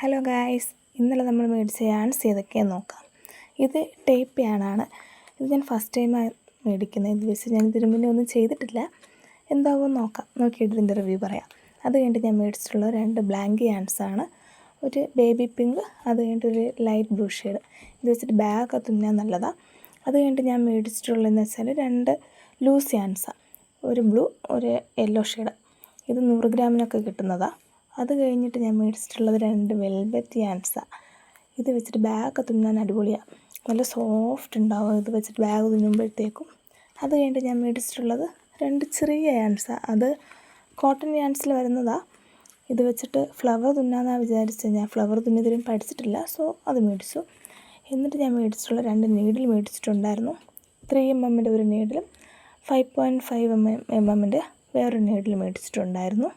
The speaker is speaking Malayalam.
ഹലോ ഗായ്സ്, ഇന്നലെ നമ്മൾ മേടിച്ച യാൺസ് ഏതൊക്കെയാണെന്ന് നോക്കാം. ഇത് ടേപ്പ് യാണാണ്. ഇത് ഞാൻ ഫസ്റ്റ് ടൈമാണ് മേടിക്കുന്നത്. ഇത് വെച്ച് ഞാൻ ഇതിനു മുന്നേ ഒന്നും ചെയ്തിട്ടില്ല. എന്താവുമെന്ന് നോക്കാം, നോക്കിയിട്ട് ഇതിൻ്റെ റിവ്യൂ പറയാം. അത് കഴിഞ്ഞിട്ട് ഞാൻ മേടിച്ചിട്ടുള്ള 2 ബ്ലാങ്ക് യാൺസാണ്. ഒരു ബേബി പിങ്ക്, അത് കഴിഞ്ഞിട്ട് ഒരു ലൈറ്റ് ബ്ലൂ ഷെയ്ഡ്. ഇത് വെച്ചിട്ട് ബാഗൊക്കെ തുന്നാൻ നല്ലതാണ്. അത് കഴിഞ്ഞിട്ട് ഞാൻ മേടിച്ചിട്ടുള്ളതെന്ന് വെച്ചാൽ 2 ലൂസ് യാൺസാണ്. ഒരു ബ്ലൂ, ഒരു യെല്ലോ ഷെയ്ഡ്. ഇത് 100 ഗ്രാമിനൊക്കെ കിട്ടുന്നതാണ്. അത് കഴിഞ്ഞിട്ട് ഞാൻ മേടിച്ചിട്ടുള്ളത് 2 വെൽവെറ്റ് യാൺസാണ്. ഇത് വെച്ചിട്ട് ബാഗൊക്കെ തുന്നാൻ അടിപൊളിയാണ്. നല്ല സോഫ്റ്റ് ഉണ്ടാവും ഇത് വെച്ചിട്ട് ബാഗ് തുന്നുമ്പോഴത്തേക്കും. അത് കഴിഞ്ഞിട്ട് ഞാൻ മേടിച്ചിട്ടുള്ളത് 2 ചെറിയ യാൺസാണ്. അത് കോട്ടൺ യാൺസിൽ വരുന്നതാണ്. ഇത് വെച്ചിട്ട് ഫ്ലവർ തുന്നാന്നാണ് വിചാരിച്ചത്. ഞാൻ ഫ്ലവർ തുന്നിയതിലും പഠിച്ചിട്ടില്ല, സോ അത് മേടിച്ചു. എന്നിട്ട് ഞാൻ മേടിച്ചിട്ടുള്ള 2 നീഡിൽ മേടിച്ചിട്ടുണ്ടായിരുന്നു. 3mm ഒരു നീഡിലും 5.5mm വേറൊരു നീഡിൽ മേടിച്ചിട്ടുണ്ടായിരുന്നു.